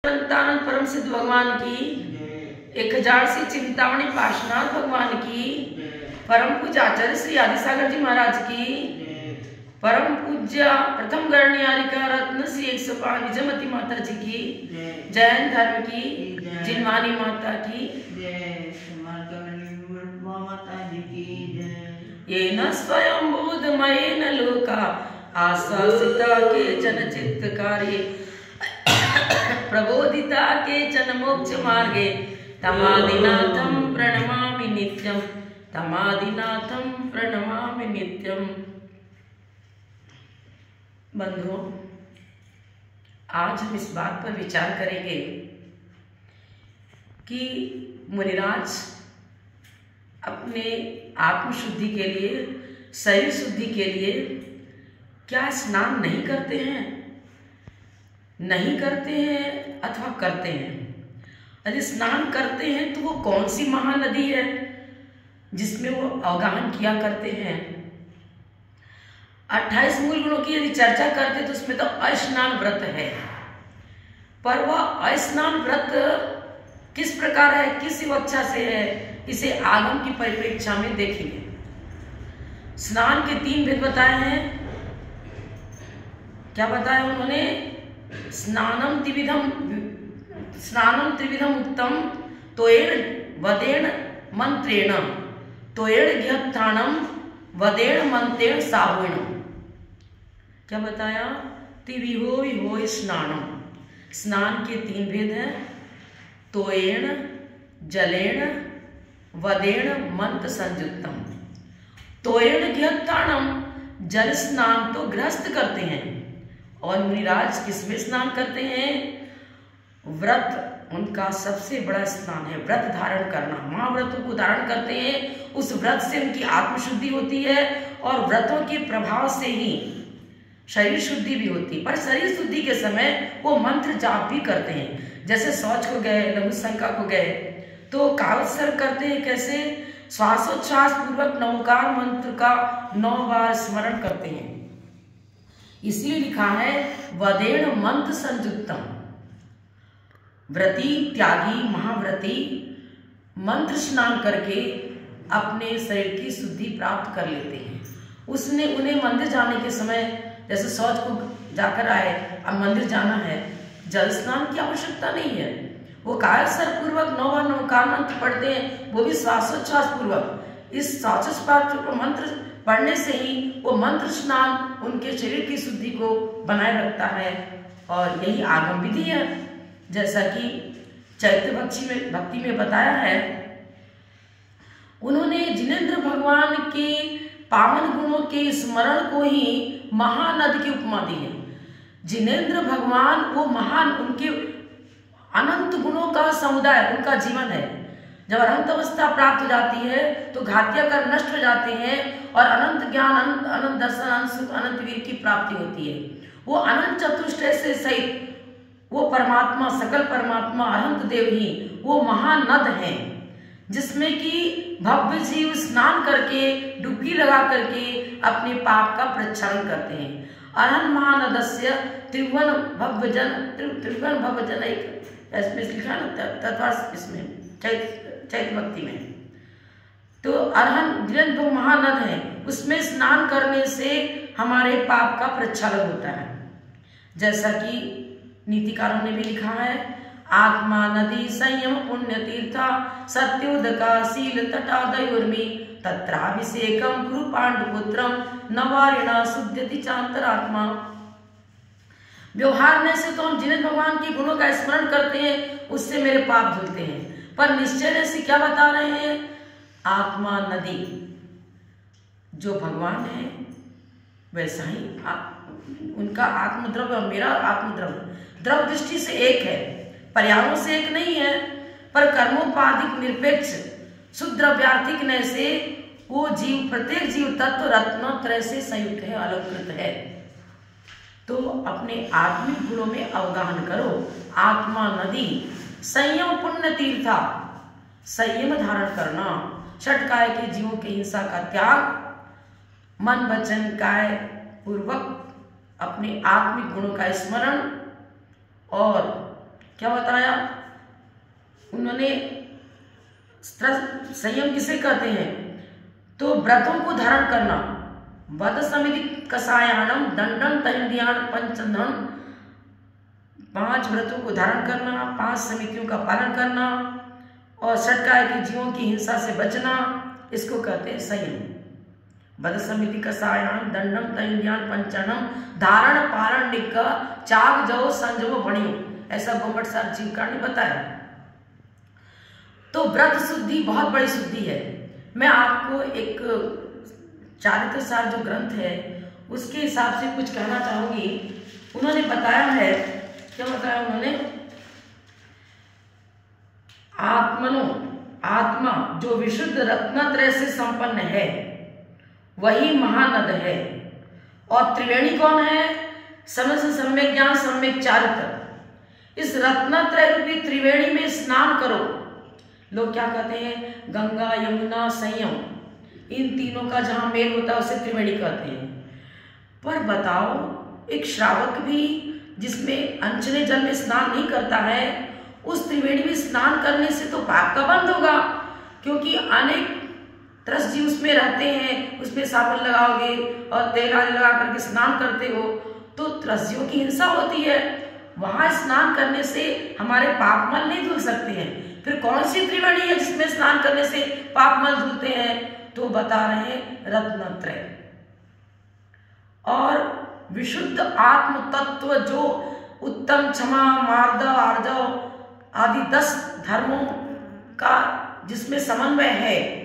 अनंतानंद परम सिद्ध भगवान की 1000 सी चिंतामणि पार्श्वनाथ भगवान की परम पूज्य आचार्य श्री आदिसागर जी महाराज की परम पूज्य प्रथम गणनियारिका रत्न श्री 105 विजयमती माता जी की जैन धर्म की जिनवानी माता की ये न स्वयं बोधमयेन लोका आश्वासिता के जन चित्त कार्ये प्रबोधिता के चन मोक्ष मार्गे तमादिनाथं प्रणमामि नित्यं तमादिनाथं प्रणमामि नित्यं। बंधुओं, आज हम इस बात पर विचार करेंगे कि मुनिराज अपने आत्मशुद्धि के लिए, शरीर शुद्धि के लिए क्या स्नान नहीं करते हैं, नहीं करते हैं अथवा करते हैं। यदि स्नान करते हैं तो वो कौन सी महानदी है जिसमें वो अवगाहन किया करते हैं। 28 मूल गुणों की यदि चर्चा करते तो उसमें तो अस्नान व्रत है, पर वह अस्नान व्रत किस प्रकार है, किस विवक्षा से है, इसे आगम की परिप्रेक्षा में देखेंगे। स्नान के 3 भेद बताए हैं। क्या बताया उन्होंने? स्नानम त्रिविधम उत्तम तोयेण वदेण मंत्रेण तोयेण ज्ञानम वदेण मंत्रेण सावेण। क्या बताया? त्रिविधो विभो स्नानम। स्नान के 3 भेद हैं, तोयेण, जलेण, वदेण मंत्र संयुक्तम। तोयेण ज्ञानम, जल स्नान तो गृहस्थ करते हैं, और मुनिराज किसमें स्नान करते हैं? व्रत उनका सबसे बड़ा स्नान है, व्रत धारण करना। महाव्रतों को धारण करते हैं, उस व्रत से उनकी आत्मशुद्धि होती है, और व्रतों के प्रभाव से ही शरीर शुद्धि भी होती है। पर शरीर शुद्धि के समय वो मंत्र जाप भी करते हैं। जैसे शौच को गए, लघु शंका को गए तो कावत्सर्ग करते हैं। कैसे? श्वासोच्छ्वास पूर्वक नवकार मंत्र का 9 बार स्मरण करते हैं। इसलिए लिखा है वदेण मंत्र संयुक्तम। व्रती त्यागी महाव्रती मंत्र स्नान करके अपने शरीर की शुद्धि प्राप्त कर लेते हैं। उन्हें मंदिर जाने के समय, जैसे शौच को जाकर आए, अब मंदिर जाना है, जल स्नान की आवश्यकता नहीं है। वो कायसर पूर्वक 9 बार नवकार मंत्र पढ़ते हैं, वो भी श्वासोच्छ्वास पूर्वक। इस श्वासोच्छ्वास मंत्र पढ़ने से ही वो मंत्र स्नान उनके शरीर की शुद्धि को बनाए रखता है, और यही आगम विधि है। जैसा कि चैत्य भक्ति में बताया है, उन्होंने जिनेंद्र भगवान के पावन गुणों के स्मरण को ही महानद की उपमा दी है। जिनेंद्र भगवान वो महान, उनके अनंत गुणों का समुदाय उनका जीवन है। जब अनंत अवस्था प्राप्त हो जाती है तो घात्या कर नष्ट हो जाते हैं, और अनंत ज्ञान, अनंत दर्शन, अनंत सुख, अनंत वीर की प्राप्ति होती है। वो अनंत चतुष्टय से सहित वो परमात्मा, सकल परमात्मा अनंत देव ही वो महानद हैं, जिसमें कि भव्य जीव स्नान करके, डुबकी लगा करके अपने पाप का प्रक्षालन करते हैं। अनंत महानदस्य त्रिभुवन भवजन इसमें लिखा ना तत्वार्थ, इसमें चैत्य भक्ति में। तो अरहन जिनेंद्र महानद है, उसमें स्नान करने से हमारे पाप का प्रक्षालन होता है। जैसा कि नीतिकारों ने भी लिखा है, आत्मा नदी संयम पुण्य तीर्था सत्योदका शील तटादयुर्मी तत्राभिषेकम कुरु पांडुपुत्रम नवारिणा शुद्धति चांतरात्मा। व्यवहार में से तो हम जिनेंद्र भगवान के गुणों का स्मरण करते हैं, उससे मेरे पाप धुलते हैं, पर निश्चय से क्या बता रहे हैं? आत्मा नदी, जो भगवान है वैसा ही उनका आत्मद्रव्य और मेरा आत्मद्रव्य द्रव दृष्टि से एक है, पर्यायों से एक नहीं है, पर कर्मोपाधिक निरपेक्ष शुद्ध द्रव्यार्थिक न से वो जीव, प्रत्येक जीव तत्व रत्नोत्रय से संयुक्त है, अलंकृत है। तो अपने आत्मिक गुणों में अवगाहन करो। आत्मा नदी, संयम पुण्य तीर्था, संयम धारण करना, षटकाय के जीवों की हिंसा का त्याग, मन वचन काय पूर्वक अपने आत्मिक गुणों का स्मरण और क्या बताया उन्होंने? संयम किसे कहते हैं? तो व्रतों को धारण करना, वद समिति कसायाणम दंडन तैंडियाण पंचधन, 5 व्रतों को धारण करना, 5 समितियों का पालन करना और षटकाय के जीवों की हिंसा से बचना, इसको कहते हैं संयम। वद समिति कसायाण दंडम तैंडियाण पंचनम धारण पारण निक चाग जव संजव बणियो, ऐसा गोमट सार जीवकार ने बताया। तो व्रत शुद्धि बहुत बड़ी शुद्धि है। मैं आपको एक चारित्र सार जो ग्रंथ है उसके हिसाब से कुछ कहना चाहूंगी। उन्होंने बताया है, क्या बताया उन्होंने? आत्मा जो विशुद्ध रत्नत्रय से संपन्न है वही महानद है। और त्रिवेणी कौन है? समस्त सम्यक ज्ञान सम्यक चारित्र। इस रत्नत्रय रूपी त्रिवेणी में स्नान करो। लोग क्या कहते हैं? गंगा यमुना संयम, इन तीनों का जहां मेल होता है उसे त्रिवेणी कहते हैं। पर बताओ, एक श्रावक भी जिसमें अनचने जल में स्नान नहीं करता है, उस त्रिवेणी में स्नान करने से तो पाप का बंद होगा, क्योंकि अनेक त्रस जीव उसमें रहते हैं। उसमें साबुन लगाओगे और तेल आदि लगा करके स्नान करते हो तो त्रस्सियों की हिंसा होती है। वहां स्नान करने से हमारे पाप मल नहीं धुल सकते हैं। फिर कौन सी त्रिवेणी है जिसमें स्नान करने से पाप मल धुलते हैं? तो बता रहे हैं रत्नत्रय। और विशुद्ध आत्म तत्व जो उत्तम, क्षमा, मार्दव, आर्जव आदि 10 धर्मों का जिसमें समन्वय है,